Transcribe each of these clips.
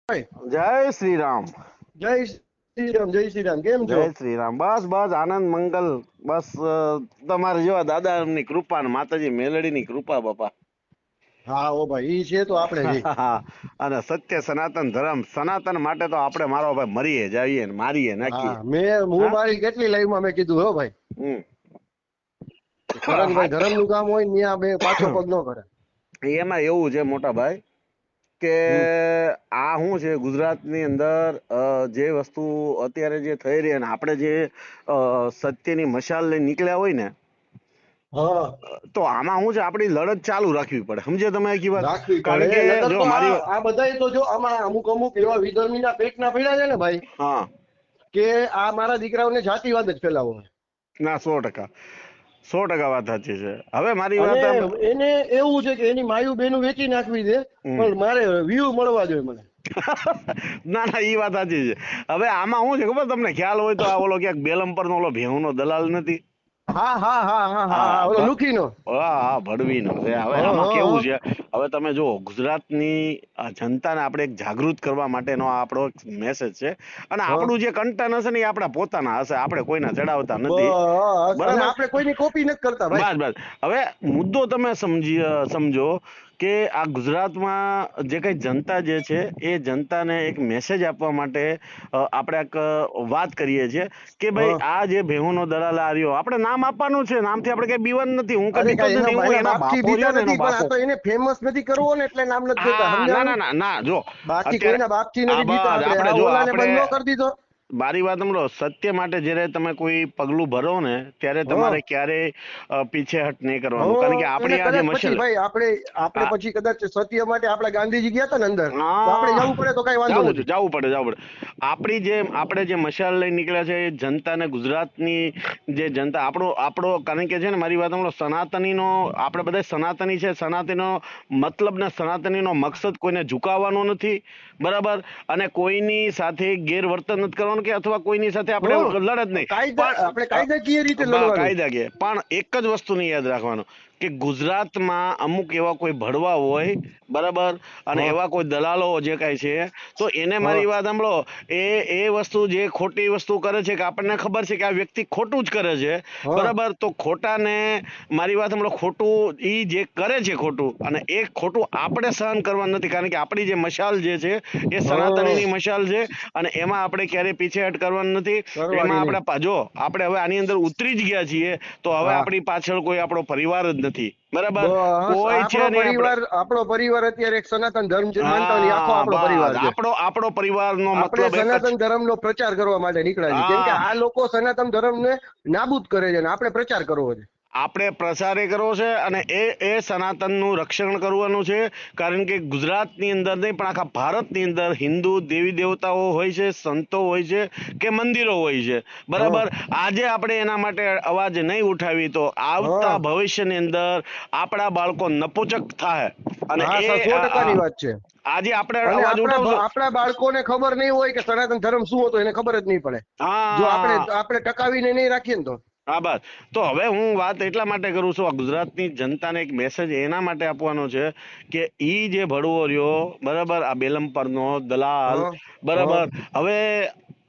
ભાઈ જય શ્રી રામ. જય શ્રી રામ, જય શ્રી રામ. કેમ જય છો? શ્રી રામ. બસ બસ આનંદ મંગલ. બસ તમારે જેવા દાદાની કૃપા ને માતાજી મેલડીની કૃપા બાપા. હા ઓ ભાઈ, ઈ છે તો આપણે જઈ. અને સત્ય સનાતન ધર્મ સનાતન માટે તો આપણે મારો ભાઈ મરીએ જાવીએ ને મારીએ નાખીએ. હા, હું હા. મારી કેટલી લાઈવમાં મેં કીધું હો ભાઈ, હમ. કે કરણભાઈ ધર્મનું કામ હોય ને ત્યાં બે પાછો પગ ન કરે. એમાં એવું છે મોટા ભાઈ કે હમ. આ શું છે ગુજરાતની અંદર જે વસ્તુ અત્યારે જે થઈ રહી અને આપણે જે સત્યની મશાલ લઈને નીકળ્યા હોય ને, હા, તો આમાં શું છે આપણી લડત ચાલુ રાખવી પડે. સમજે તમે આખી વાત? રાખવી કારણ પડે. કે નકર જો તો મારી આ બધાય તો જો આમાં અમુક અમુક એવા વિધર્મીના પેટના પડ્યા છે ને ભાઈ, હા, કે આ મારા દીકરાઓને જાતિવાદ જ ફેલાવો છે. ના 100%, 100% વાત સાચી છે. હવે મારી અને વાત એને એવું છે કે એની માયું બેનું વેચી નાખવી છે, હમ. પણ મારે વ્યૂ મળવા જોઈએ મને. ના ના ઈ વાત સાચી છે. હવે આમાં શું છે ખબર તમને ખ્યાલ હોય તો આ ઓલો ક્યાંક બેલમપર નો ઓલો ભેહુનો દલાલ નથી? હા હા હા હા હા હા, ઓલો લુખીનો. હા હા ભડવીનો છે. હવે હા આમાં હા કેવું હા. છે, હવે તમે જુઓ ગુજરાતની જનતાને આપણે એક જાગૃત કરવા માટેનો આ આપણો મેસેજ છે. અને હા. આપણું જે કન્ટેન્ટ હશે ને એ આપણા પોતાના હશે, આપણે કોઈના ચડાવતા નથી. બસ, અને બરાબર. આપણે કોઈની કોપી નથી કરતા ભાઈ. બસ બસ. હવે મુદ્દો તમે સમજો કે આ ગુજરાતમાં જે કઈ જનતા જે છે એ જનતાને એક મેસેજ આપવા માટે આપણે એક વાત કરીએ છીએ કે ભાઈ હા. આ જે ભેહુનો દલાલ આ રહ્યો, આપણે નામ આપવાનું છે. નામથી આપણે કઈ બીવાનું નથી. હું કઈ અરે બીતો કાંઈ જ નથી. હું એના એના બાપથી બાપો બીતા રહ્યો ને એનો નથી, પણ આ બાપો. તો એને ફેમસ નથી કરવો ને એટલે નામ નથી દેતા, હા ના ના સમજાણું? ના ના જો બાકી અત્યારે કોઈના બાપથી આ નથી બીતા બસ આપણે. આપણે આ જો ઓલાને આપણે બંધ ન કરી દીધો. મારી વાત સાંભળો. સત્ય માટે જ્યારે તમે કોઈ પગલું ભરો ને ત્યારે હા તમારે ક્યારેય પીછેહટ નહીં કરવાનું. કારણ કે હા. અને આપણી આ જે કદાચ પછી મશાલ ભાઈ આપણે આ પછી કદાચ સત્ય માટે આપણા ગાંધીજી ગયા હતા ને અંદર, તો આપણે હા જવું પડે તો કઈ વાંધો જવું નથી. જવું પડે જવું પડે. આપણે જે મશાલ લઈ નીકળ્યા છે એ જનતાને, ગુજરાતની જે જનતા, આપણો કારણ કે છે ને મારી વાત સાંભળો, સનાતનીનો આપણે બધા સનાતની છે. સનાતનીનો મતલબ ને સનાતનીનો મકસદ કોઈને ઝુકાવવાનો નથી. બરાબર. અને કોઈની સાથે ગેરવર્તન નથી કરવાનું કે અથવા કોઈની સાથે આપણે હા, લડત નહીં. આપણે કાયદાકીય રીતે પણ લડવાનું. કાયદાકીય પણ એક જ વસ્તુને યાદ રાખવાનું કે ગુજરાતમાં અમુક એવા કોઈ ભડવા હોય, બરાબર, અને હા એવા કોઈ દલાલો જે કાંઈ છે, તો એને હા મારી વાત સાંભળો, એ વસ્તુ જે ખોટી વસ્તુ કરે છે, કે આપણને ખબર છે કે આ વ્યક્તિ ખોટું જ કરે છે, હા બરાબર, તો ખોટાને મારી વાત સાંભળો, ખોટું એ જે કરે છે ખોટું, અને એ ખોટું આપણે સહન કરવાનું નથી. કારણ કે આપણી જે મશાલ જે છે એ હા, સનાતનીની મશાલ છે. અને એમાં આપણે ક્યારેય પીછેહટ કરવાનું નથી. એમાં કરવાની નહીં. આપણે જો આપણે હવે આની અંદર ઉતરી જ ગયા છીએ, તો હવે હા, આપણી પાછળ કોઈ આપણો પરિવાર જ નથી. બરાબર. બસ કોઈ છે નહીં આપણે. આપણો પરિવાર અત્યારે એક સનાતન ધર્મ છે માનતા હોય, ઈ આખો હા આપણો પરિવાર બસ છે. આપણો પરિવારનો આપણે મતલબ એક જ. સનાતન ધર્મનો પ્રચાર કરવા માટે નીકળ્યા છીએ, કેમ કે હા આ લોકો સનાતન ધર્મને નાબૂદ કરે છે અને આપણે પ્રચાર કરવો છે. આપણે પ્રચારે કરવો છે અને એ સનાતનનું રક્ષણ કરવાનું છે. કારણ કે ગુજરાતની અંદર નહીં પણ આખા ભારતની અંદર હિન્દુ દેવી દેવતાઓ હોય છે, સંતો હોય છે, કે મંદિરો હોય છે. હા બરાબર. આજે આપણે એના માટે અવાજ નહીં ઉઠાવી તો હા આવતા ભવિષ્યની અંદર આપણા બાળકો નપુચક થાય. અને હા સર, 100% વાત છે. આજે આપણે અને અવાજ ઉઠાવશું. આપણા બાળકોને ખબર નહીં હોય કે સનાતન ધર્મ શું હતો, એને ખબર જ નહીં પડે જો આપણે હા આપણે ટકાવીને નહીં રાખીએ ને તો. હા બસ. તો હવે હું વાત એટલા માટે કરું છું, આ ગુજરાતની જનતાને એક મેસેજ એના માટે આપવાનો છે કે ઈ જે ભડવો રહ્યો, બરાબર, આ બેલમપરનો દલાલ, હા હા બરાબર, હવે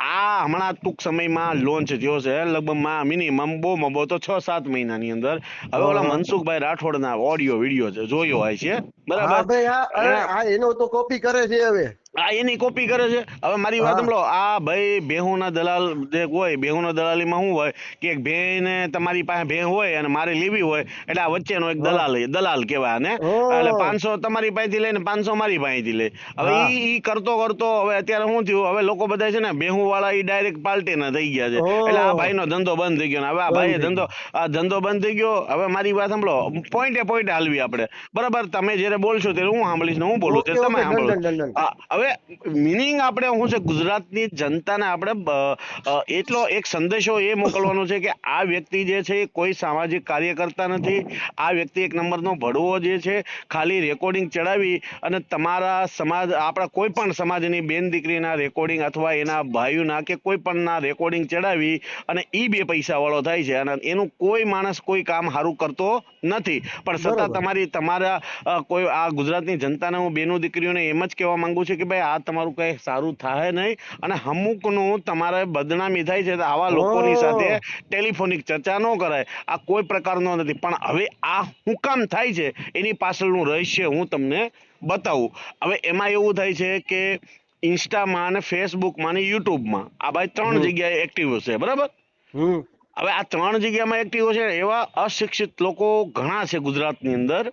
આ હમણાં ટૂંક સમયમાં લોન્ચ થયો છે, લગભગ મિનિમમ બહુ તો 6-7 મહિનાની અંદર. હવે હા ઓલા હા મનસુખભાઈ રાઠોડના ઓડિયો વિડીયો છે, જોયો હોય છે, હા બરાબર. ભાઈ, એનો તો કોપી કરે છે હવે. આ એની કોપી કરે છે. હવે મારી વાત હા સાંભળો, આ ભાઈ ભેહુના દલાલ જે હોય, ભેહુના દલાલીમાં શું હોય કે એક ભેંને તમારી પાસે ભેં હોય અને મારે લેવી હોય, એટલે આ વચ્ચેનો એક હા દલાલ કહેવાય ને. એટલે હા 500 તમારી પાસેથી લે ને 500 મારી પાસેથી લે. હવે હા ઈ કરતો હવે અત્યારે શું થયું, હવે લોકો બધા છે ને ભેહું વાળા ઈ ડાયરેક્ટ પાલટીના થઈ ગયા છે. એટલે આ ઓ ભાઈનો ધંધો બંધ થઈ ગયો ને હવે આ બંધ ભાઈ થઈ ગયું. ધંધો બંધ થઈ ગયો. હવે મારી વાત સાંભળો, પોઈન્ટે હાલવી આપણે, બરાબર. તમે જ્યારે બોલશો ત્યારે હું સાંભળીશ ને હું બોલું ઓકે ત્યારે તમે ઓકે, ડન સાંભળો. Done done done. હવે મિનિંગ આપણે શું છે, ગુજરાતની જનતાને આપણે એટલો એક સંદેશો એ મોકલવાનો છે કે આ વ્યક્તિ જે છે એ કોઈ સામાજિક કાર્ય કરતા નથી. આ વ્યક્તિ એક નંબરનો ભડવો જે છે, ખાલી રેકોર્ડિંગ ચડાવી અને તમારા સમાજ, આપણા કોઈ પણ સમાજની બેન દીકરીના રેકોર્ડિંગ અથવા એના ભાઈઓના કે કોઈ પણના રેકોર્ડિંગ ચડાવી અને એ બે પૈસા વાળો થાય છે. અને એનું કોઈ માણસ કોઈ કામ સારું કરતો નથી. પણ છતાં બરોબર. તમારા કોઈ આ ગુજરાતની જનતાને હું બેનો દીકરીઓને એમ જ કહેવા માંગુ છું કે કે ભાઈ આ તમારું કઈ સારું થાય નહીં, અને અમુકનું તમારે બદનામી થાય છે. તો આવા લોકોની સાથે ટેલિફોનિક ચર્ચા ન કરાય. આ કોઈ પ્રકારનો નથી. પણ હવે આ શું કામ થાય છે એની પાછળનું રહસ્ય હું તમને બતાવું. હવે એમાં એવું થાય છે કે ઇન્સ્ટામાં અને ફેસબુકમાં અને યુટ્યુબમાં આ ભાઈ 3 જગ્યાએ એક્ટિવ છે, બરાબર? હવે આ 3 જગ્યામાં એક્ટિવ છે. એવા અશિક્ષિત લોકો ઘણા છે ગુજરાતની અંદર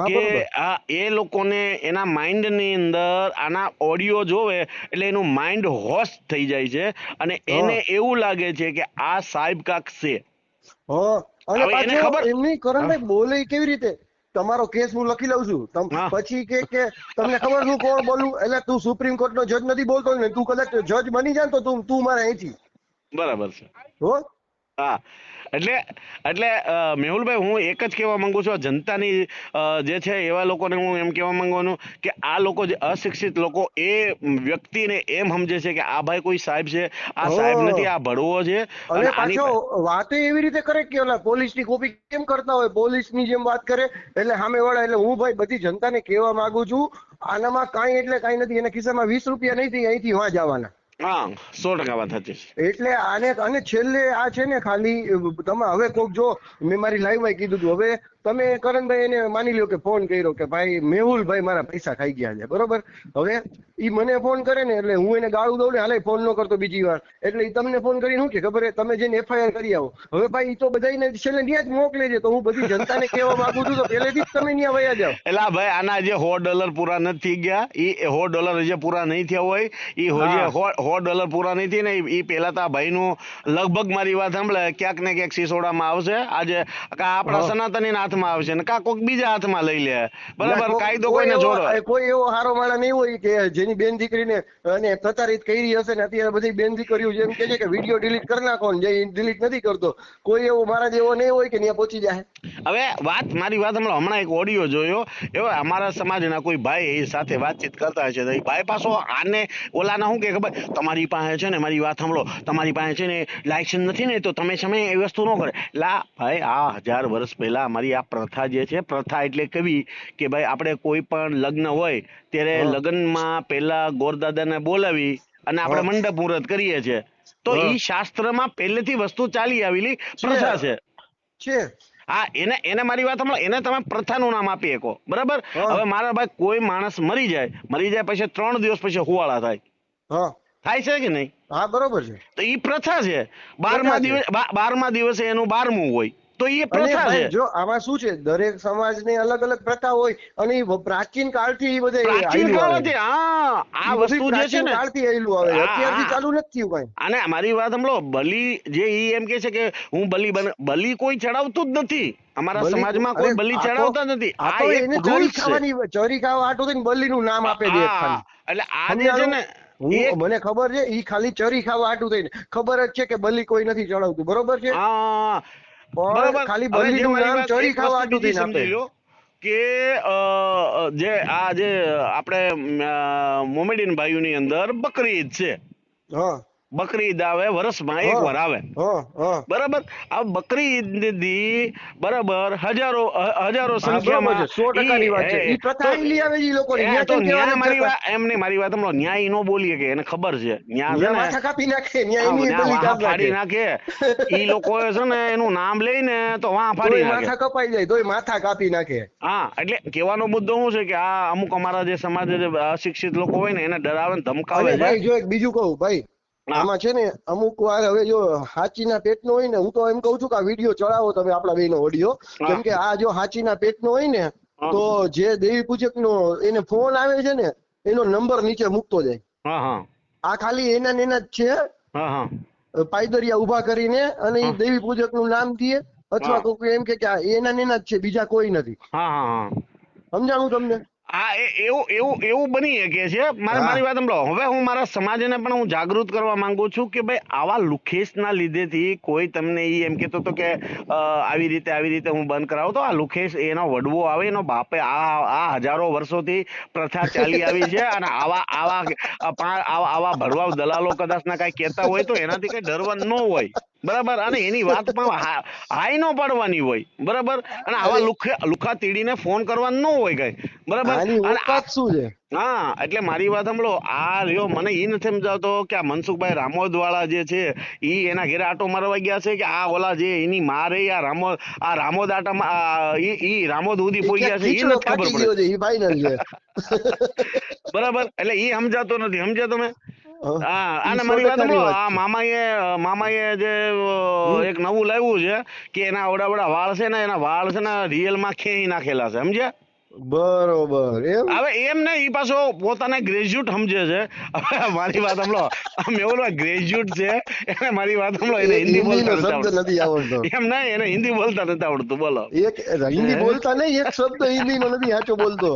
કે આ એ લોકોને એના માઇન્ડની અંદર આના ઓડિયો જોવે એટલે એનું માઇન્ડ હોશ થઈ જાય છે, અને એને એવું લાગે છે કે આ સાહેબ કાક છે. અને પાછું એમની કરણભાઈ બોલે કેવી રીતે, તમારો કેસ હું લખી લઉં છું, પછી કે તમને ખબર હું કોણ બોલું, એટલે તું સુપ્રીમ કોર્ટ નો જજ નથી બોલતો ને, તું કદાચ જજ બની જાય તો તું મારે અહીંથી. બરાબર છે. હા, એટલે મેહુલભાઈ હું એક જ કહેવા માંગુ છું, જનતાની જે છે એવા લોકોને હું એમ કહેવા માંગવાનું કે આ લોકો જે અશિક્ષિત લોકો એ વ્યક્તિને એમ સમજે છે કે આ ભાઈ કોઈ સાહેબ છે. આ સાહેબ નથી, આ ભડવો છે. અને પાછો વાત એવી રીતે કરે કે ઓલા પોલીસ ની કોપી કેમ કરતા હોય, પોલીસ ની જેમ વાત કરે એટલે સામે વાળા. એટલે હું ભાઈ બધી જનતાને કહેવા માંગુ છું, આનામાં કાંઈ એટલે કાંઈ નથી. એના ખિસ્સામાં 20 રૂપિયા નહીં, અહીંથી વાં જવાના. હા, 100% વાત સાચી છે. એટલે અને છેલ્લે આ છે ને ખાલી તમે હવે કોક જો મેં મારી લાઈવ માં કીધું હતું, હવે તમે કરણભાઈ એને માની લ્યો કે ફોન કર્યો કે ભાઈ મેહુલભાઈ મારા પૈસા ખાઈ ગયા છે, બરોબર? હવે ઈ મને ફોન કરે ને એટલે હું એને ગાળું દઉં ને, હાલે ફોન ન કરતો બીજી વાર, એટલે ઈ તમને ફોન કરીને શું કે ખબર, તમે જઈને FIR કરી આવો. હવે ભાઈ ઈ તો બધાને છેલ્લે ત્યાં જ મોકલે છે. તો હું બધી જનતાને કહેવા માંગુ છું તો પહેલેથી જ તમે ત્યાં વયા જાઓ. એટલે ભાઈ આના જે $100 પૂરા નથી ગયા, ઈ $100 જે પૂરા નહીં થયા હોય, ઈ $100 પૂરા નહીં થયા ને, ઈ પેલા તો આ ભાઈનું લગભગ મારી વાત સાંભળે ક્યાંક ને ક્યાંક સિસોડામાં આવશે. આજે આપણા સનાતની હાથમાં આવશે ને કાં કોઈક બીજા હાથમાં લઈ લે, બરાબર? કાયદો કોઈને છોડો. કોઈ એવો હારો માળા નહીં હોય કે જેની બેન દીકરીને અને પ્રતારિત કરી હશે ને અત્યારે બધી બેન દીકરીઓ જેમ કે છે કે વિડીયો ડિલીટ કરી નાખો ને, જે ડિલીટ નથી કરતો, કોઈ એવો મારા જેવો નહીં હોય કે ત્યાં પહોંચી જાય. હવે મારી વાત હમણાં એક ઓડિયો જોયો, એવો અમારા સમાજના કોઈ ભાઈ સાથે વાતચીત કરતા છે. તો એ ભાઈ પાછો આને ઓલાના શું કે ખબર, તમારી પાસે છે ને, મારી વાત સાંભળો, તમારી પાસે છે ને લાયસન્સ નથી ને તો તમે સમય એ વસ્તુ ન કરે. લા ભાઈ, આ 1000 વર્ષ પહેલા અમારી આ પ્રથા જે છે, પ્રથા એટલે કેવી કે ભાઈ આપણે કોઈ પણ લગ્ન હોય ત્યારે લગ્નમાં પહેલા ગોરદાદાને બોલાવી અને આપણે મંડપ મુહૂર્ત કરીએ છીએ. તો એ શાસ્ત્રમાં પહેલેથી વસ્તુ ચાલી આવેલી પ્રથા છે. હા, એને મારી વાત હમણાં એને તમે પ્રથાનું નામ આપી શકો, બરાબર? હવે મારા ભાઈ કોઈ માણસ મરી જાય પછી 3 દિવસ પછી હુવાળા થાય છે કે નહીં? હા, બરોબર છે. તો ઈ પ્રથા છે. 12મા દિવસે એનું 12મું હોય તો એ પ્રથા છે. જો આમાં શું છે, દરેક સમાજની અલગ અલગ પ્રથા હોય અને પ્રાચીન કાળથી બધે આ વસ્તુ જે છે ને કાળથી આવેલું આવે, અત્યારથી ચાલુ નથી થયું કઈ. અને મારી વાત સાંભળો, બલી જે ઈ એમ કે છે કે હું બલી કોઈ ચડાવતું જ નથી. અમારા સમાજમાં કોઈ બલી ચડાવતા નથી. આ એને ચોરી ખાવા આટું થઈને બલીનું નામ આપે દે. એટલે આ જે છે ને, મને ખબર છે ઈ ખાલી ચરી ખાવા આટું થઈને, ખબર જ છે કે બલી કોઈ નથી ચડાવતું, બરોબર છે? ખાલી બલીનું નામ ચરી ખાવા આટું થઈને આપે. કે જે આપણે મોમેડીન ભાઈઓની અંદર બકરી ઈદ છે. બકરી ઈદ આવે વર્ષમાં એક વાર આવે, બરાબર? આ બકરી ઈદ દી બરાબર હજારો સંખ્યામાં મારી વાત હમણાં ન્યાય નો બોલીએ કે એને ખબર છે ફાડી નાખે. ઈ લોકો છે ને એનું નામ લઈને તો વાં ફાડી માથા કપાઈ જાય તો માથા કાપી નાખે. હા, એટલે કહેવાનો મુદ્દો શું છે કે આ અમુક અમારા જે સમાજ અશિક્ષિત લોકો હોય ને એને ડરાવે ધમકાવે છે. જો એક બીજું કહું ભાઈ, આમાં છે ને અમુક વાર હવે જો હાચીના પેટનો હોય ને, હું તો એમ કઉ છું કે આ વિડીયો ચડાવો તમે આપણા બેનો ઓડિયો, કેમ કે આ જો હાચીના પેટનો હોય ને તો જે દેવી પૂજક નો એને ફોન આવે છે ને એનો નંબર નીચે મૂકતો જાય. આ ખાલી એના જ છે, પાયદરિયા ઉભા કરીને, અને એ દેવી પૂજક નું નામ દે અથવા કોઈ એમ કે એના જ છે, બીજા કોઈ નથી. સમજાણું તમને? હા, એવું બની શકે છે. મારી વાત સાંભળો. હવે હું મારા સમાજને પણ હું જાગૃત કરવા માંગુ છું કે ભાઈ આવા લુખેશના લીધેથી કોઈ તમને એમ કહેતો હતો કે આવી રીતે હું બંધ કરાવું, તો આ લુખેશ એનો વડવો આવે, એનો બાપે આ હજારો વર્ષોથી પ્રથા ચાલી આવી છે. અને આવા ભડવા દલાલો કદાચ ના કઈ કહેતા હોય તો એનાથી કઈ ડરવાનું ન હોય. બરાબર, અને એની વાતમાં હાઈ નો પાડવાની હોય, બરાબર, અને આવા લુખા તીડીને ફોન કરવાનું ન હોય કઈ, બરાબર. આની અને ઓકાત શું છે? હા, એટલે મારી વાત સાંભળો, આ રહ્યો મને એ નથી સમજાવતો કે આ મનસુખભાઈ રામોદ વાળા જે છે ઈ એના ઘરે આટો મારવા ગયા છે કે આ ઓલા જે એની મારે આ રામોદ આટામાં ઈ રામોદ સુધી એ પોઈ ક્યાંક ગયા છે, ઈ ખીચડો નથી ખબર ફાટી પડે. ગયો છે, એ ફાઇનલ છે. બરાબર, એટલે ઈ સમજાતો નથી, સમજ્યા તમે? હા, ઈ અને મારી વાત 100% સાંભળો, વાત આ છે. મામાએ જે એક નવું લાવ્યું છે કે એના અવડા વાળ છે ને, એના વાળ છે ને રિયલ માં ખેંચી નાખેલા છે, સમજ્યા? બરોબર એમ. હવે એમ નહીં, ઈ પાછો પોતાને ગ્રેજ્યુએટ સમજે છે. હવે મારી વાત સાંભળો, મેહુલ ગ્રેજ્યુએટ છે, એને મારી વાત સાંભળો, એને એક હિન્દી હિન્દી બોલતા નો નથી શબ્દ નથી આવડતો. આવડતું. એમ નહીં, એને હિન્દી બોલતા નથી આવડતું, બોલો. એક હિન્દી બોલતા નહીં, એક શબ્દ હિન્દી નો નથી સાચો બોલતો.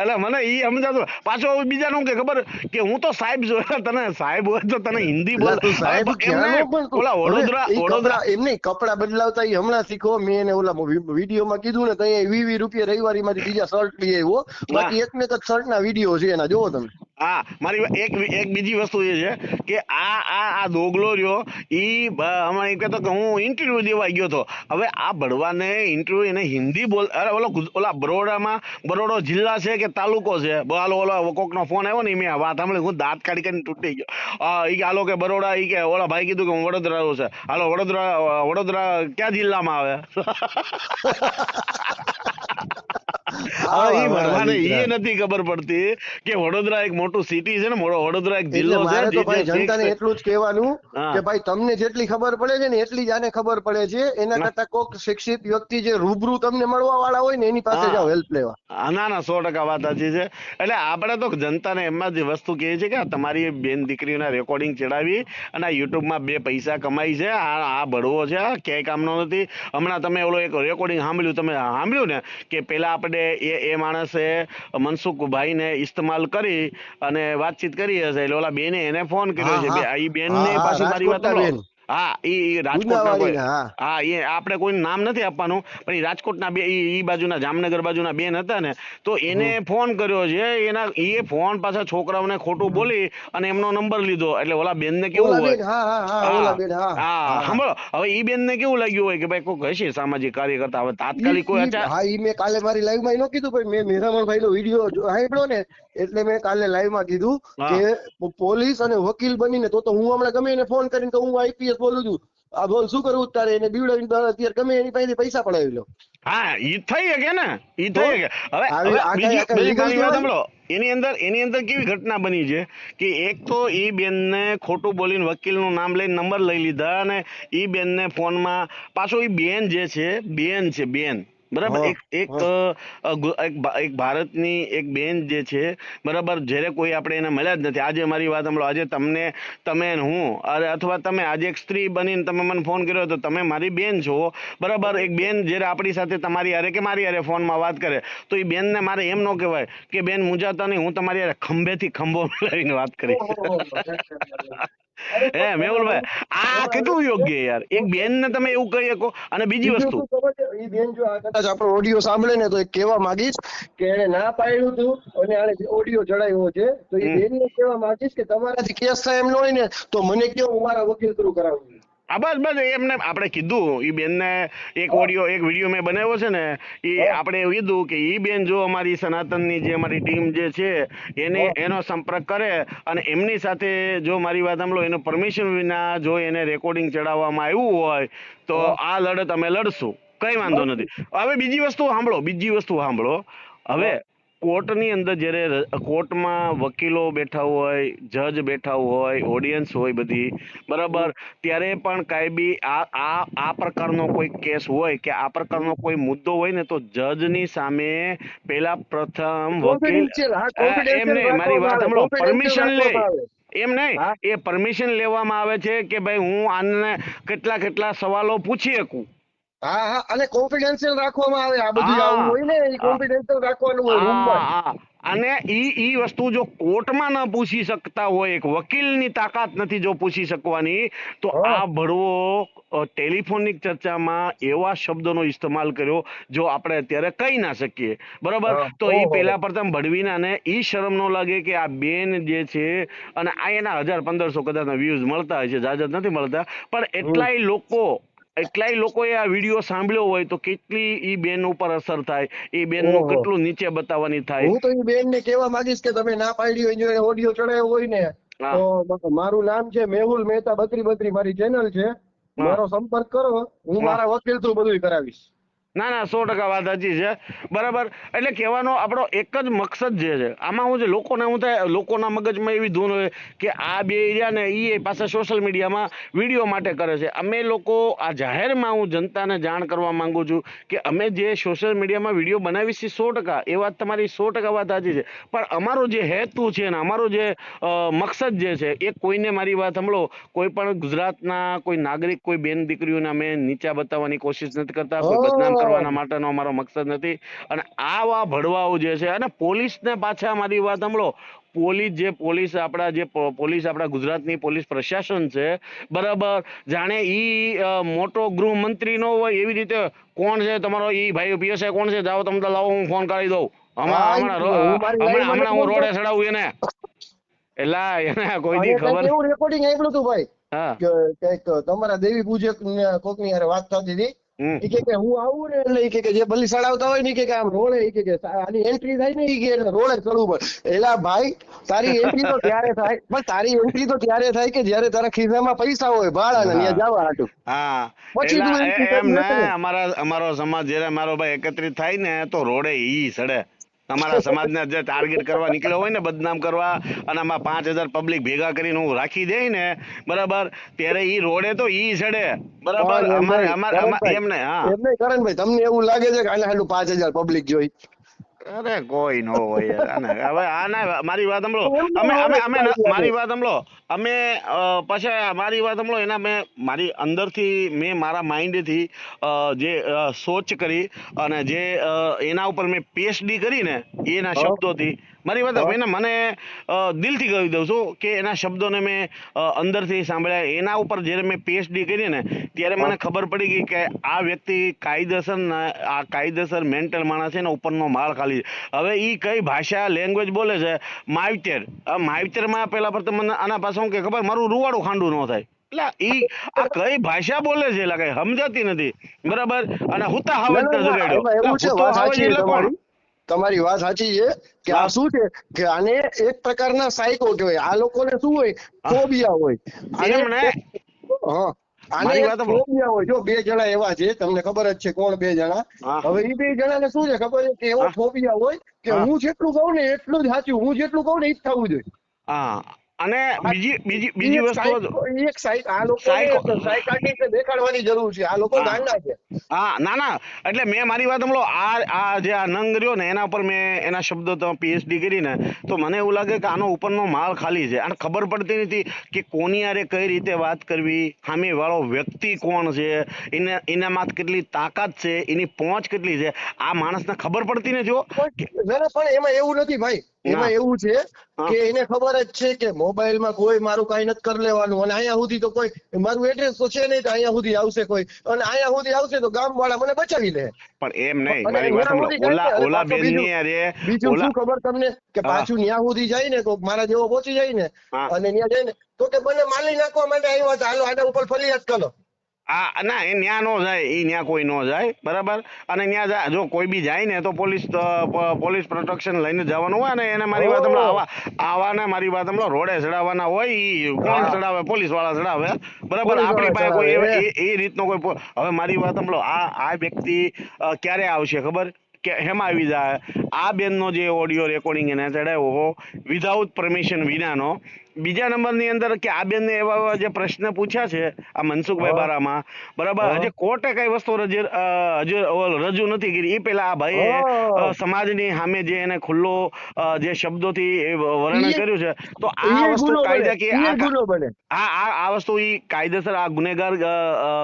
એટલે મને ઈ સમજાતું. પાછો બીજાનું કે ખબર કે હું તો સાહેબ છું, તને સાહેબ હોય તો તને હિન્દી બોલ. તું સાહેબ હવે ક્યાંનો એમને પણ તું ઓલા હવે વડોદરા કપડા એમ નહીં, કપડા બદલાવતા ઈ હમણાં શીખો. મેં એને ઓલા વિડીયોમાં કીધું ને, ત્યાં 20 રૂપિયા રવિવારી માંથી બીજા શર્ટ લઈ આવ્યો. બાકી એક ને એક શર્ટ ના વિડીયો છે એના, જોવો તમે. હા, મારી એક બીજી વસ્તુ એ છે કે આ દોગલો રહ્યો ઈ હમણાં એ કહેતો કે હું ઇન્ટરવ્યુ દેવા ગયો હતો. હવે આ બળવાને ઇન્ટરવ્યુ એને હિન્દી બોલ, અરે ઓલા બરોડો જિલ્લા છે કે તાલુકો છે, ઓલો કોકનો ફોન આવ્યો ને, મેં વાત સાંભળી, હું દાંત કાઢી કરીને તૂટી ગયો. ઈ કે હાલો કે બરોડા, ઈ કે ઓલા ભાઈ કીધું કે હું વડોદરા રહ્યો છે. હાલો, વડોદરા કયા જિલ્લામાં આવે? હવે ઈ ભરવાને ઈ નથી ખબર પડતી કે વડોદરા એક મોટું સિટી છે ને, વડોદરા એક જિલ્લો છે. મારે તો ભાઈ જનતાને એટલું જ કહેવાનું હા. કે ભાઈ તમને જેટલી ખબર પડે છે ને એટલી જ આને ખબર પડે છે. એના કરતા કોક શિક્ષિત વ્યક્તિ જે રૂબરૂ તમને મળવા વાળા હોય ને એની પાસે હા. જાઓ હેલ્પ લેવા. ના 100% વાત સાચી છે. એટલે આપણે તો જનતાને એમાં જ વસ્તુ કહે છે કે આ તમારી બેન દીકરીના રેકોર્ડિંગ ચડાવી અને આ યુટ્યુબમાં 2 પૈસા કમાઈ છે. આ બળવો છે, આ ક્યાંય કામનો નથી. હમણાં તમે ઓલો એક રેકોર્ડિંગ સાંભળ્યું ને કે પેલા આપણે એ માણસે મનસુખભાઈને ઇસ્તેમાલ કરી અને વાતચીત કરી હશે, એટલે ઓલા બેને એને ફોન કર્યો છે. ઈ બેનને પાછી મારી વાત સાંભળો. હા, ઈ રાજકોટના કોઈ, હા, એ આપણે કોઈ નામ નથી આપવાનું, પણ એ રાજકોટના ઈ બાજુના જામનગર બાજુના બેન હતા ને, તો એને ફોન કર્યો છે. એ ફોન પાછા છોકરાઓને ખોટું બોલી અને એમનો નંબર લીધો. એટલે ઓલા બેનને કેવું હોય, સાંભળો, હવે ઈ બેનને કેવું લાગ્યું હોય કે ભાઈ કોઈ હશે સામાજિક કાર્યકર્તા, હવે તાત્કાલિક કોઈ હા, ઈ મેં કાલે મારી લાઈવ માં ન કીધું, ભાઈ મેં મેરામણભાઈ નો વિડીયો સાંભળ્યો ને, એટલે મેં કાલે લાઈવ માં કીધું કે પોલીસ અને વકીલ બનીને તો હું હમણાં ગમે એને ફોન કરીને તો હું આઈપીએસ બોલું છું, આ બોલ શું કરવું તારે, એને બીવડાવીને અત્યારે ગમે એની પાસેથી પૈસા પડાવી લો. હા, ઈ થઈ શકે ને, ઈ થઈ શકે. હવે બીજી વાત સાંભળો, એની અંદર કેવી ઘટના બની છે કે એક તો ઈ બેનને ખોટું બોલીને વકીલનું નામ લઈને નંબર લઈ લીધા, અને ઈ બેનને ફોનમાં પાછો ઈ બેન જે છે, બેન બરાબર, એક ભારતની એક બેન જે છે, બરાબર, જ્યારે કોઈ આપણે એને મળ્યા જ નથી. આજે મારી વાત સાંભળો, આજે તમે હું અથવા તમે આજે એક સ્ત્રી બનીને તમે મને ફોન કર્યો તો તમે મારી બેન છો, બરાબર. એક બેન જ્યારે આપણી સાથે તમારી હારે કે મારી હારે ફોનમાં વાત કરે તો એ બેનને મારે એમ ન કહેવાય કે બેન મુંજાતા નહીં, હું તમારી હારે ખંભેથી ખંભો મિલાવીને વાત કરી. મેહુલભાઈ, આ કેટલું યોગ્ય યાર, એક બેનને તમે એવું કહી શકો. અને બીજી વસ્તુ, ઈ બેન જો આ કદાચ આપણો ઓડિયો સાંભળે ને તો એ કહેવા માંગીશ કે એને ના પાડ્યું હતું અને આને ઓડિયો ચડાવ્યો છે, તો એ બેનને કહેવા માંગીશ કે તમારાથી કેસ થાય એમ ન હોય ને તો મને કહો, હું મારા વકીલ થ્રુ કરાવું. બસ એમને આપણે કીધું, ઈ બેનને એક વિડીયો મેં બનાવ્યો છે ને, એ આપણે એવું કીધું કે ઈ બેન જો અમારી સનાતનની જે અમારી ટીમ જે છે એનો સંપર્ક કરે અને એમની સાથે જો મારી વાત સાંભળો, એનો પરમિશન વિના જો એને રેકોર્ડિંગ ચડાવવામાં આવ્યું હોય તો આ લડત અમે લડશું, કઈ વાંધો નથી. હવે બીજી વસ્તુ સાંભળો. હવે કોર્ટની અંદર જ્યારે કોર્ટમાં વકીલો બેઠા હોય, જજ બેઠા હોય, ઓડિયન્સ હોય બધી, બરાબર, ત્યારે પણ કાંઈ બી આ પ્રકારનો કોઈ કેસ હોય કે આ પ્રકારનો કોઈ મુદ્દો હોય ને, તો જજની સામે પેલા પ્રથમ વકીલ એમને મારી વાત સાંભળો, પરમિશન લે. એમ નહીં, એ પરમિશન લેવામાં આવે છે કે ભાઈ હું આને કેટલા સવાલો પૂછી શકું. હા, અને કોન્ફિડેન્શિયલ રાખવામાં આવે. આ બધું આવું હોય ને, એ કોન્ફિડેન્શિયલ રાખવાનું હોય રૂમમાં. અને ઈ વસ્તુ જો કોર્ટમાં ન પૂછી શકતા હોય, એક વકીલની તાકાત નથી જો પૂછી શકવાની, તો આ ભડવો ટેલિફોનિક ચર્ચામાં એવા શબ્દોનો ઇસ્તેમાલ કર્યો જો આપણે અત્યારે કહી ના શકીએ, બરાબર. તો એ પહેલા પ્રથમ ભડવીનાને ઈ શરમ ન લાગે કે આ બેન જે છે, અને આ એના 1000-1500 કદાચ વ્યૂઝ મળતા હોય છે, જાજત નથી મળતા, પણ એટલાય લોકોએ આ વિડીયો સાંભળ્યો હોય તો કેટલી ઈ બેન ઉપર અસર થાય, એ બેનનું કેટલું નીચે બતાવવાની થાય. હું તો એ બેન ને કહેવા માંગીશ કે તમે ના પાડી હોય, જો ઓડિયો ચડાવ્યો હોય ને તો મારું નામ છે મેહુલ મહેતા 3232, મારી ચેનલ છે, મારો સંપર્ક કરો, હું મારા વકીલ થ્રુ બધું કરાવીશ. ના 100% વાત સાચી છે, બરાબર. એટલે કહેવાનો આપણો એક જ મકસદ જે છે આમાં શું છે, લોકોના મગજમાં એવી ધૂન હોય કે આ બે રહ્યા ને એ પાછા સોશિયલ મીડિયામાં વિડીયો માટે કરે છે. અમે લોકો આ જાહેરમાં હું જનતાને જાણ કરવા માંગુ છું કે અમે જે સોશિયલ મીડિયામાં વિડીયો બનાવી છીએ 100%, એ વાત તમારી 100% વાત સાચી છે, પણ અમારો જે હેતુ છે ને અમારો જે મકસદ જે છે એ કોઈને, મારી વાત સાંભળો, કોઈ પણ ગુજરાતના કોઈ નાગરિક, કોઈ બેન દીકરીઓને અમે નીચા બતાવવાની કોશિશ નથી કરતા, કોઈ બદનામ કરવાના માટેનો અમારો મકસદ નથી. અને આવા ભડવાઓ જે છે, અને પોલીસને પાછા, મારી વાત સાંભળો, પોલીસ આપણા ગુજરાતની પોલીસ પ્રશાસન છે, બરાબર, જાણે ઈ મોટો ગૃહમંત્રી નો હોય એવી રીતે, કોણ છે તમારો ઈ ભાઈ પીએસઆઈ કોણ છે, જાઓ તમે લાવો, હું ફોન કરી દઉં, હમણાં હું રોડે ચડાવું એને, એટલે એને કોઈની ખબર. એવું રેકોર્ડિંગ આપ્યું હતું ભાઈ, કે તમારા દેવી પૂજક કોકની યાર વાત થતી હતી, કે હું આવું ને એટલે કે જે બલી ચડાવતા હોય ને કે આમ રોડે કે આની એન્ટ્રી થાય ને કે રોડે ચડવું પડે. એલા ભાઈ, તારી એન્ટ્રી તો ત્યારે થાય, પણ તારી એન્ટ્રી તો ત્યારે થાય કે જયારે તારા ખિસ્સામાં પૈસા હોય ભાડા ને ત્યાં જવા હાટું. પછી તું એન્ટ્રી અમારો સમાજ જયારે મારો ભાઈ એકત્રિત થાય ને તો રોડે ઈ સડે. તમારા સમાજને જે ટાર્ગેટ કરવા નીકળ્યો હોય ને, બદનામ કરવા, અને આમાં 5000 પબ્લિક ભેગા કરીને હું રાખી દે ને, બરાબર, ત્યારે ઈ રોડે તો ઈ સડે, બરાબર. એમને કરણભાઈ, તમને એવું લાગે છે કે આને હાલું 5000 પબ્લિક જોઈ? અરે કોઈ નો હોય યાર. હવે આના મારી વાત સાંભળો, મારી વાત સાંભળો, અમે પછી મારી વાત સાંભળો, એના મારી અંદરથી મેં મારા માઇન્ડથી જે સોચ કરી અને જે એના ઉપર મેં પીએચડી કરી ને એના શબ્દોથી, મારી વાત એને મને દિલથી કહી દઉં છું કે એના શબ્દોને મેં અંદરથી સાંભળ્યા. એના ઉપર જ્યારે મેં પીએચડી કરી ને ત્યારે મને ખબર પડી ગઈ કે આ વ્યક્તિ કાયદેસર મેન્ટલ માણસ છે ને, ઉપરનો માળ ખાલી. હવે ઈ કઈ ભાષા, લેંગ્વેજ બોલે છે, માવતરમાં પેલા પર મને આના પાસે શું કે ખબર, મારું રૂવાડું ખાંડું ન થાય. એટલે ઈ આ કઈ ભાષા બોલે છે, એટલે કઈ સમજાતી નથી, બરાબર. અને હુતા હાવજતા જગાડ્યો. તમારી વાત સાચી છે કે આ શું છે કે આને એક પ્રકારના સાયકો કહેવાય. આ લોકોને શું હોય, ફોબિયા હોય. આને ફોબિયા હોય. જો 2 જણા એવા છે, તમને ખબર જ છે કોણ 2 જણા. હવે એ 2 જણાને શું છે ખબર છે કે એવો ફોબિયા હોય કે હું જેટલું કહું ને એટલું જ સાચું, હું જેટલું કહું ને એ જ થવું જોઈએ. અને બીજી વસ્તુ, આ લોકો સાયકાટ્રિસ્ટ દેખાડવાની જરૂર છે. આ લોકો ગાંડા છે. ના, એટલે મેં મારી વાત સાંભળો, આ જે આ નંગ રહ્યો ને એના પર મેં એના શબ્દો તો પીએચડી કરીને, તો મને એવું લાગે કે આનો ઉપરનો માળ ખાલી છે. આને ખબર પડતી નથી કે કોની હારે કઈ રીતે વાત કરવી, સામે વાળો વ્યક્તિ કોણ છે, એનામાં કેટલી તાકાત છે, એની પહોંચ કેટલી છે, આ માણસને ખબર પડતી નથી. પણ એમાં એવું નથી ભાઈ, એમાં એવું છે કે એને ખબર જ છે કે મોબાઈલમાં કોઈ મારું કઈ નથી કરી લેવાનું, અને અહીંયા સુધી તો કોઈ મારું એડ્રેસ તો છે નહીં, તો અહીંયા સુધી આવશે કોઈ, અને અહીંયા સુધી આવશે તો ગામ વાળા મને બચાવી લે. પણ એમ નહીં, મારી વાત સાંભળો, ઓલા બેનની અરે બીજું શું ખબર તમને કે પાછું ન્યા સુધી જાય ને તો મારા જેવો પહોંચી જાય ને, અને ન્યા જાય ને તો કે મને માલી નાખવા માટે આવ્યો હતા, હાલો આના ઉપર ફરિયાદ કરો. ના, એ ન્યા નો જાય, એ ન્યા કોઈ નો જાય, બરાબર. અને ન્યા જો કોઈ બી જાય ને તો પોલીસ પ્રોટેક્શન લઈને જવાનું હોય ને. એને મારી વાત હમણાં આવાને મારી વાત હમણાં રોડે ચડાવવાના હોય, ઈ કોણ ચડાવે? પોલીસ વાળા ચડાવે, બરાબર. આપણી પાસે કોઈ એ રીતનો કોઈ. હવે મારી વાત હમણાં, આ વ્યક્તિ ક્યારે આવશે ખબર કે હેમાં આવી જાય? આ બેનનો જે ઓડિયો રેકોર્ડિંગ એને ચડાવ્યો વિધાઉટ પરમિશન વિનાનો, બીજા નંબરની અંદર કે આ બેનને એવા એવા જે પ્રશ્ન પૂછ્યા છે આ મનસુખભાઈ હા. બારામાં, બરાબર, હા. હજી કોર્ટે કઈ વસ્તુ રજૂ નથી કરી. એ પેલા આ ભાઈએ હા. સમાજની સામે જે એને ખુલ્લો જે શબ્દોથી એ વર્ણન ઈ કર્યું છે, તો આ ઈ વસ્તુ ગુનો બને, કાયદાકીય ઈ ગુનો બને. આ વસ્તુ ઈ કાયદેસર આ ગુનેગાર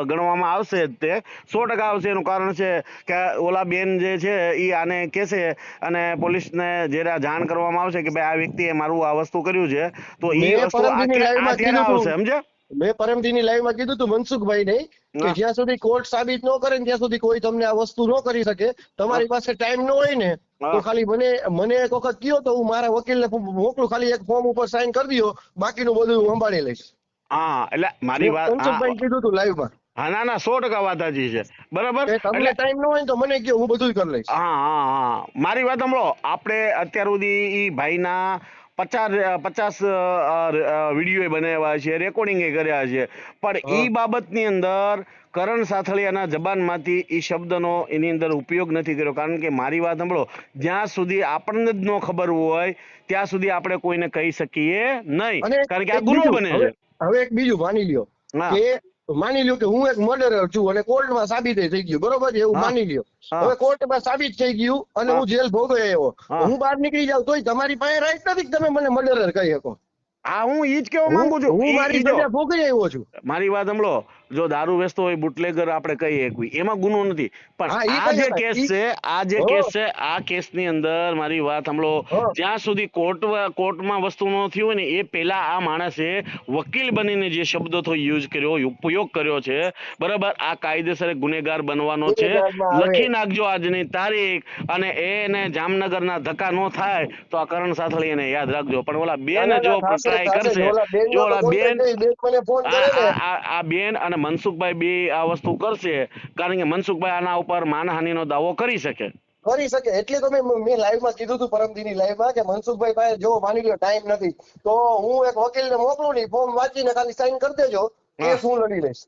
ગણવામાં આવશે જ. તે 100% આવશે. એનું કારણ છે કે ઓલા બેન જે છે ઈ આને કહેશે અને પોલીસને જ્યારે જાણ કરવામાં આવશે કે ભાઈ આ વ્યક્તિએ મારું આ વસ્તુ કર્યું છે, તો ઈ મેં વસ્તુ પરમદીની લાઈવમાં ત્યારે કીધું આવશે, તું, સમજ્યા? મેં પરમદીની લાઈવમાં કીધું તું મનસુખભાઈ ને કે હા. જ્યાં સુધી કોર્ટ સાબિત ન કરે ને ત્યાં સુધી કોઈ તમને આ વસ્તુ ન કરી શકે. તમારી પાસે ટાઈમ ન હોય ને તો હા. ખાલી મને એક વખત કયો તો હું મારા વકીલને મોકલું, ખાલી એક ફોર્મ ઉપર સાઈન કરી દો, બાકીનું બધું હું સંભાળી લઈશ. હા, એટલે મારી મેં વાત, મનસુખભાઈ કીધું તું લાઈવમાં હા, ના ના, 100% વાત સાચી છે, બરાબર. કે તમને એટલે ટાઈમ ન હોય ને તો મને કયો, હું બધું કરી લઈશ. હા હા હા, મારી વાત સાંભળો. આપણે અત્યાર સુધી ઈ ભાઈના 50 વિડીયો બનાવ્યા છે, રેકોર્ડિંગ કર્યા છે, પણ હા. ઈ બાબતની અંદર કરણ સાથળિયાના જબાનમાંથી ઈ શબ્દનો એની અંદર ઉપયોગ નથી કર્યો. કારણ કે મારી વાત સાંભળો, જ્યાં સુધી આપણને જ ન ખબર હોય ત્યાં સુધી આપણે કોઈને કહી શકીએ નહીં, અને કારણ કે આ એક ગુનો બીજું, બને હવે છે. હવે એક બીજું માની લ્યો હા કે હું એક મર્ડરર છું અને કોર્ટમાં સાબિત થઈ ગયું, બરોબર છે, એવું હા માની લ્યો. હા હવે કોર્ટમાં સાબિત થઈ ગયું અને હા હું જેલ ભોગવી આવ્યો, હા હું બહાર નીકળી જાઉં તોય તમારી પાસે રાઈટ નથી કે તમે મને મર્ડરર કહી શકો. હા, હું ઈ જ કહેવા હું માંગુ છું. હું મારી જો સજા ભોગવી આવ્યો છું. મારી વાત સાંભળો, જો દારૂ વેચતો હોય બુટલેગર આપણે કહીએ કોઈ, એમાં ગુનો નથી. પણ હા, ઈ આ કઈ જે હતા કેસ ઈ. છે, હો. આ કેસની અંદર મારી વાત સાંભળો, હો. જ્યાં સુધી કોર્ટમાં વસ્તુ ન થયું હોય ને એ પહેલા આ માણસે વકીલ બનીને જે શબ્દો યુઝ કર્યો, ઉપયોગ કર્યો છે, બરાબર, આ કાયદેસર ગુનેગાર બનવાનો છે. ગુનેગારમાં આવે. લખી નાખજો આજની તારીખ, અને એને જામનગરના ધક્કા ન થાય તો આ કરણ સાથળીયાને યાદ રાખજો. પણ ઓલા ના બેન ના ના, જો થશે ટ્રાય થશે જ. કરશે, ઓલા બેન જો નો તો ઓલા કોન્ટેક્ટ બેન નહીં, બેન મને ફોન કરે ને. આ બેન અને મનસુખભાઈ બે આ વસ્તુ કરશે, કારણ કે મનસુખભાઈ આના ઉપર માનહાનિનો દાવો કરી શકે. કરી શકે એટલે તો મેં લાઈવમાં કીધું હતું પરમદીની લાઈવમાં કે મનસુખભાઈ પાસે જો માની લ્યો ટાઈમ નથી તો હું એક વકીલને મોકલું નહીં, ફોર્મ વાંચીને ખાલી સાઈન કરી દેજો, હા. કેસ હું લડી લઈશ.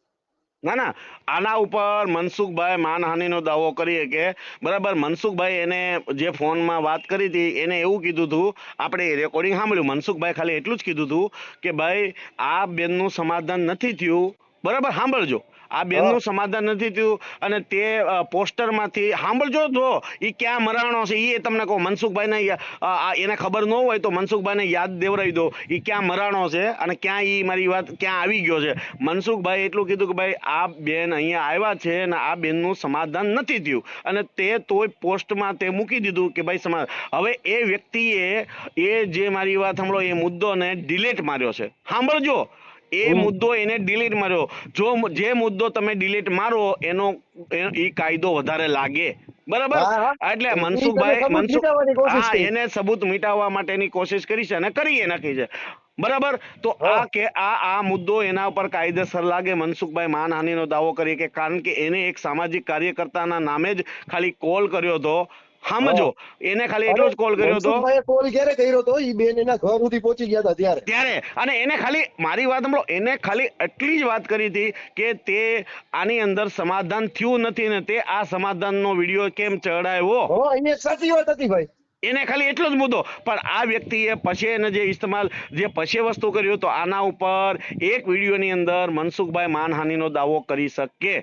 ના ના, આના ઉપર મનસુખભાઈ માનહાનિનો દાવો કરી શકે, બરાબર. મનસુખભાઈ એને જે ફોનમાં વાત કરી હતી એને એવું કીધું હતું, આપણે રેકોર્ડિંગ સાંભળ્યું, મનસુખભાઈ ખાલી એટલું જ કીધું હતું કે ભાઈ આ બેનનું સમાધાન નથી થયું, બરાબર, સાંભળજો, આ હા. બેનનું સમાધાન નથી થયું અને તે પોસ્ટરમાંથી સાંભળજો, જો એ ક્યાં મરાણો છે એ તમને કહો. મનસુખભાઈને એને ખબર ન હોય તો મનસુખભાઈને યાદ દેવરાવી દો એ ક્યાં મરાણો છે અને ક્યાં એ મારી વાત ક્યાં આવી ગયો છે. મનસુખભાઈ એટલું કીધું કે ભાઈ આ બેન અહીંયા આવ્યા છે અને આ બેનનું સમાધાન નથી થયું, અને તે તોય પોસ્ટમાં તે મૂકી દીધું કે ભાઈ હવે એ વ્યક્તિએ જે મારી વાત સાંભળો એ મુદ્દોને ડિલીટ માર્યો છે. સાંભળજો, એ મુદ્દો એને ડિલીટ માર્યો. જે મુદ્દો તમે ડિલીટ મારો એનો એ કાયદો વધારે લાગે, બરાબર. હા હા, એટલે ઈ તમે સબૂત મિટાવવાની કોશિશ કરી. એને સબૂત મિટાવવા માટેની કોશિશ કરી છે અને કરી નાખી છે, બરાબર. તો હા. આ મુદ્દો એના ઉપર કાયદેસર લાગે. મનસુખભાઈ માનહાનિનો દાવો કરી કે કારણ કે એને એક સામાજિક કાર્યકર્તાના નામે જ ખાલી કોલ કર્યો હતો. સમજો, એને ખાલી એટલો અને જ કોલ કર્યો હતો મનસુખભાઈએ કોલ ક્યારે કર્યો હતો? ઈ બેન એના ઘર સુધી પહોંચી ગયા હતા ત્યારે. ત્યારે, અને એને ખાલી મારી વાત સાંભળો, એને ખાલી એટલી જ વાત કરી હતી કે તે આની અંદર સમાધાન થયું નથી ને તે આ સમાધાનનો વિડીયો કેમ ચડાવ્યો, હા, એ એક સાચી વાત હતી ભાઈ. એને ખાલી એટલો જ મુદ્દો. પણ આ વ્યક્તિએ પછી એને જે પછી વસ્તુ કર્યું તો આના ઉપર એક વિડીયોની અંદર મનસુખભાઈ માનહાનિનો દાવો કરી શકે.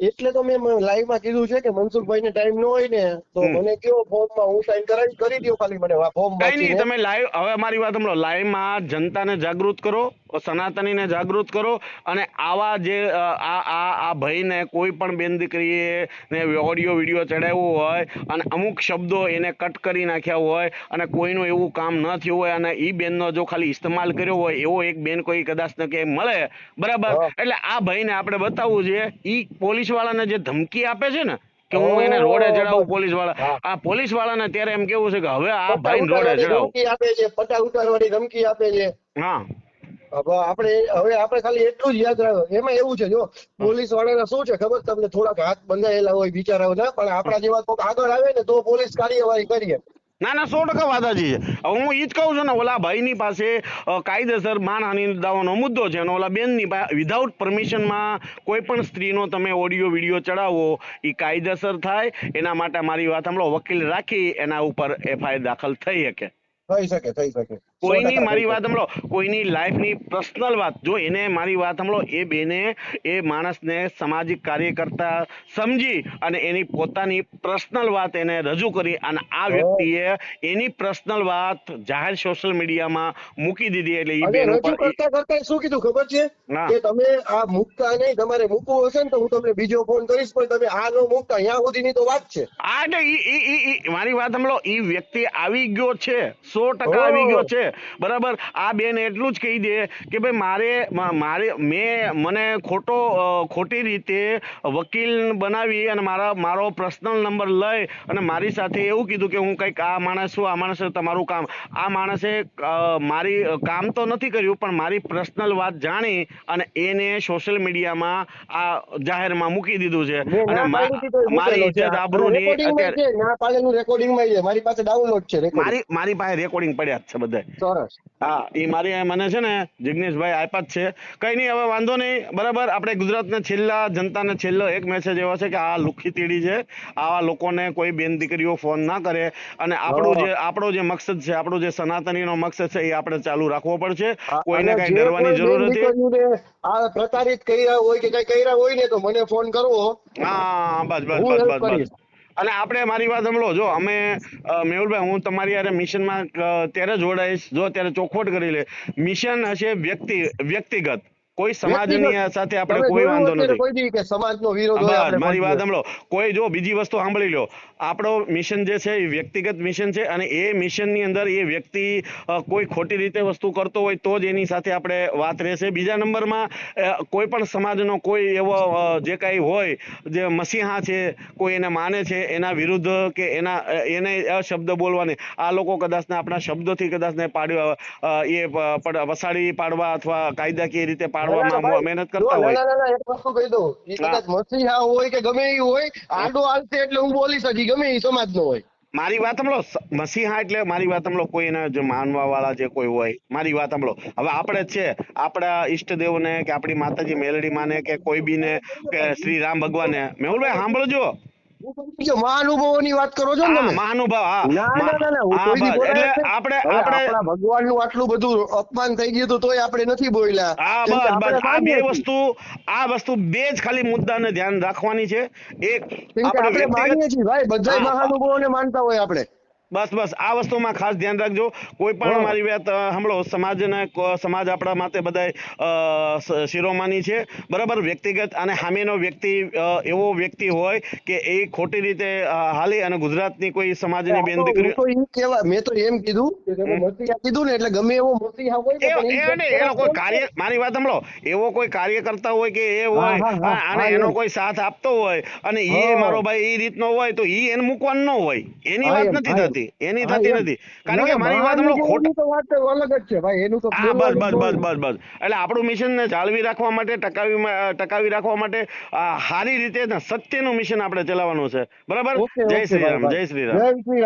એટલે તો મેં લાઈવમાં કીધું છે કે મનસુખભાઈ ને ટાઈમ ન હોય ને તો હમ. મને કયો, ફોર્મમાં હું સાઈન કરી દો, ખાલી મને ફોર્મ કઈ નહીં, વાંચીને. તમે લાઈવ, હવે મારી વાત સાંભળો, લાઈવમાં જનતાને જાગૃત કરો, સનાતનીને જાગૃત કરો, અને આવા જે આ ભાઈને કોઈ પણ બેન દીકરીએ ને ઓડિયો વિડીયો ચડાવ્યો હોય અને અમુક શબ્દો એને કટ કરી નાખ્યા હોય અને કોઈનું એવું કામ ન થયું હોય અને એ બેનનો જો ખાલી ઇસ્તેમાલ કર્યો હોય એવો એક બેન કોઈ કદાચ ને કે મળે, બરાબર, હા. એટલે આ ભાઈને આપણે બતાવવું છે. એ પોલીસ વાળાને જે ધમકી આપે છે ને કે હું એને રોડે ઓ ચડાવું, બસ. પોલીસ વાળા, હા. આ પોલીસ વાળાને ત્યારે એમ કેવું છે કે હવે આ પટ્ટા ભાઈને રોડે ઉતારવાની ચડાવું. ધમકી આપે છે, પટ્ટા ઉતારવાની ધમકી આપે છે. હા હવે આપણે ખાલી એટલું જ યાદ રાખો, એમાં એવું છે જો પોલીસ વાળાને શું છે ખબર તમને, થોડાક હાથ બંધાયેલા હોય બિચારાઓના, પણ આપણા જેવા કોક આગળ આવે ને તો પોલીસ કાર્યવાહી કરીએ. ના ના, 100% વાત સાચી છે. હવે હું ઈ જ કહું છું ને, ઓલા ભાઈની પાસે કાયદેસર માનહાનિ દાવાનો મુદ્દો છે અને ઓલા બેનની પાસે વિધાઉટ પરમિશનમાં કોઈ પણ સ્ત્રીનો તમે ઓડિયો વિડીયો ચડાવો એ કાયદેસર થાય. એના માટે મારી વાત સાંભળો, વકીલ રાખી એના ઉપર FIR દાખલ થઈ શકે. થઈ શકે, થઈ શકે. કોઈની 100% મારી ભાઈ. વાત સાંભળો, કોઈની લાઈફની પર્સનલ વાત જો એને મારી વાત સાંભળો, એ બેને એ માણસને સામાજિક કાર્યકર્તા સમજી અને એની પોતાની પર્સનલ વાત એને રજૂ કરી અને આ વ્યક્તિએ એની પર્સનલ વાત જાહેર સોશિયલ મીડિયામાં મૂકી દીધી એટલે એ અને બેન રજૂ ઉપર કરતા કરતા શું કીધું ખબર છે ના કે તમે આ મૂકતા નહીં, તમારે મૂકવું હશે ને તો હું તમને બીજો ફોન કરીશ, પણ તમે આ ન મૂકતા, અહીંયા સુધીની તો વાત છે. આ એટલે ઈ મારી વાત સાંભળો, ઈ વ્યક્તિ આવી ગયો છે, 100% હો આવી ગયો છે, બરાબર. આ બેન એટલું જ કહી દે કે ભાઈ મને ખોટી રીતે વકીલ બનાવી અને મારો પર્સનલ નંબર લઈ અને મારી સાથે એવું કીધું કે હું કંઈક આ માણસે તમારું કામ, આ માણસે મારી કામ તો નથી કર્યું પણ મારી પર્સનલ વાત જાણી અને એને સોશિયલ મીડિયામાં આ જાહેરમાં મૂકી દીધું છે મેં અને ના પાડી હતી તોય મારી મૂકેલો છે, ઇજ્જત અને આબરૂની રેકોર્ડિંગમાં અત્યારે છે, ના પાડેલું રેકોર્ડિંગમાં છે, મારી પાસે ડાઉનલોડ છે રેકોર્ડિંગ. મારી પાસે રેકોર્ડિંગ પડ્યા જ છે બધા. સરસ. હા, એ મને છે ને જિગ્નેશભાઈ આપ્યા જ છે. કઈ નહીં, હવે વાંધો નહીં, બરાબર. આપણે ગુજરાતને જનતાને છેલ્લો એક મેસેજ એવો છે કે આ લુખ્ખી તીડી છે, આવા લોકોને કોઈ બેન દીકરીઓ ફોન ના કરે અને આપણો જે મકસદ છે, આપણો જે સનાતનીનો મકસદ છે એ આપણે ચાલુ રાખવો પડશે. કોઈને અને કઈ જે ડરવાની કોઈ જરૂર બેન નથી. દીકરીઓને આ પ્રતારિત કર્યા હોય કે કઈ કર્યા હોય ને તો મને ફોન કરવો, હા, બસ હું બસ હેલ્પ બસ બસ. કરીશ. અને આપણે મારી વાત સાંભળો, જો અમે મેહુલભાઈ, હું તમારી યારે મિશનમાં ત્યારે જોડાઈશ જો ત્યારે ચોખવટ કરી લે. મિશન હશે વ્યક્તિગત, કોઈ સમાજની વ્યક્તિગત સાથે આપણે તમે કોઈ જોયું વાંધો અત્યારે નથી. કોઈ દી કે સમાજનો વિરોધ હોય બસ આપણે મારી કોઈ વાત દિવસ? સાંભળો, કોઈ જો બીજી વસ્તુ સાંભળી લો, આપણો મિશન જે છે એ વ્યક્તિગત મિશન છે અને એ મિશનની અંદર એ વ્યક્તિ કોઈ ખોટી રીતે વસ્તુ કરતો હોય તો જ એની સાથે આપણે વાત રહેશે. બીજા નંબરમાં કોઈ પણ સમાજનો કોઈ એવો જે કાંઈ હોય જે મસીહા છે, કોઈ એને માને છે, એના વિરુદ્ધ કે એને અશબ્દ બોલવાની, આ લોકો કદાચને આપણા શબ્દોથી કદાચને વસાડી પાડવા અથવા કાયદાકીય રીતે ના ના ના પાડવામાં ભાઈ, મહેનત જો કરતા ના હોય. ના ના ના, એક વસ્તુ કહી દઉં, એ હા. કદાચ મસીહા હોય કે ગમે એ હોય, આડો હાલશે એટલે હું બોલીશ, હજી ગમે એ સમાજનો હોય. મારી વાત સાંભળો, મસીહા એટલે મારી વાત સાંભળો, કોઈ એના જે માનવા વાળા જે કોઈ હોય, મારી વાત સાંભળો, હવે આપણે જ છે, આપણા ઈષ્ટદેવને કે આપણી માતાજી મેલડી માને કે કોઈ બીને કે શ્રી રામ ભગવાનને, મેહુલભાઈ સાંભળજો. જો મહાનુભાવોની વાત કરો છો ને હા, તમે? મહાનુભાવ. હા, ના ના ના ના, હું હા, કોઈ દી બસ એટલે બોલાયો છે? આપણે હવે આપણે આપણા ભગવાનનું આટલું બધું અપમાન થઈ ગયું હતું તોય આપણે નથી બોલ્યા, હા, કેમ કે બસ બસ આપણે માનીએ છીએ. આ વસ્તુ બે જ ખાલી મુદ્દાને ધ્યાન રાખવાની છે. એક કેમ કે આપણે આપણે વ્યક્તિગત. માનીએ છીએ ભાઈ, બધાય હા, મહાનુભાવોને માનતા હોય આપણે. બસ આ વસ્તુમાં ખાસ ધ્યાન રાખજો. કોઈ પણ હા. મારી વાત સાંભળો, સમાજ આપણા માટે બધાય શિરોમાની છે, બરાબર. વ્યક્તિગત અને સામેનો વ્યક્તિ એવો વ્યક્તિ હોય કે એ ખોટી રીતે હાલી અને ગુજરાતની કોઈ સમાજની આ તો બેન હું દીકરી. તો એમ કેવા, મેં તો એમ કીધું કે તમે મસીહા કીધું ને, એટલે ગમે એવો મસીહા હોય ને પણ એ નહીં, એનો કોઈ કાર્ય, મારી વાત સાંભળો, એવો કોઈ કાર્ય કરતા હોય કે એ હા હોય હા હા અને હા એનો એમ. કોઈ સાથ આપતો હોય અને એ હા મારો ભાઈ એ રીતનો હોય તો એને મૂકવાનું ન હોય, એની હા વાત એમ નથી હા એમ થતી, એની હા થતી એમ. નથી. કારણ ના કે ના, મારી વાત સાંભળો, મહાનુભાવોની તો વાત અલગ જ છે ભાઈ, એનું તો હા, બોલવાનું જ હોય. એટલે આપણું મિશન ને જાળવી રાખવા માટે, ટકાવી રાખવા માટે સારી રીતે સત્યનું મિશન આપણે ચલાવવાનું છે, બરાબર. ઓકે જય ઓકે શ્રી ભાઈ રામ, ભાઈ, જય શ્રી રામ. જય શ્રી રામ.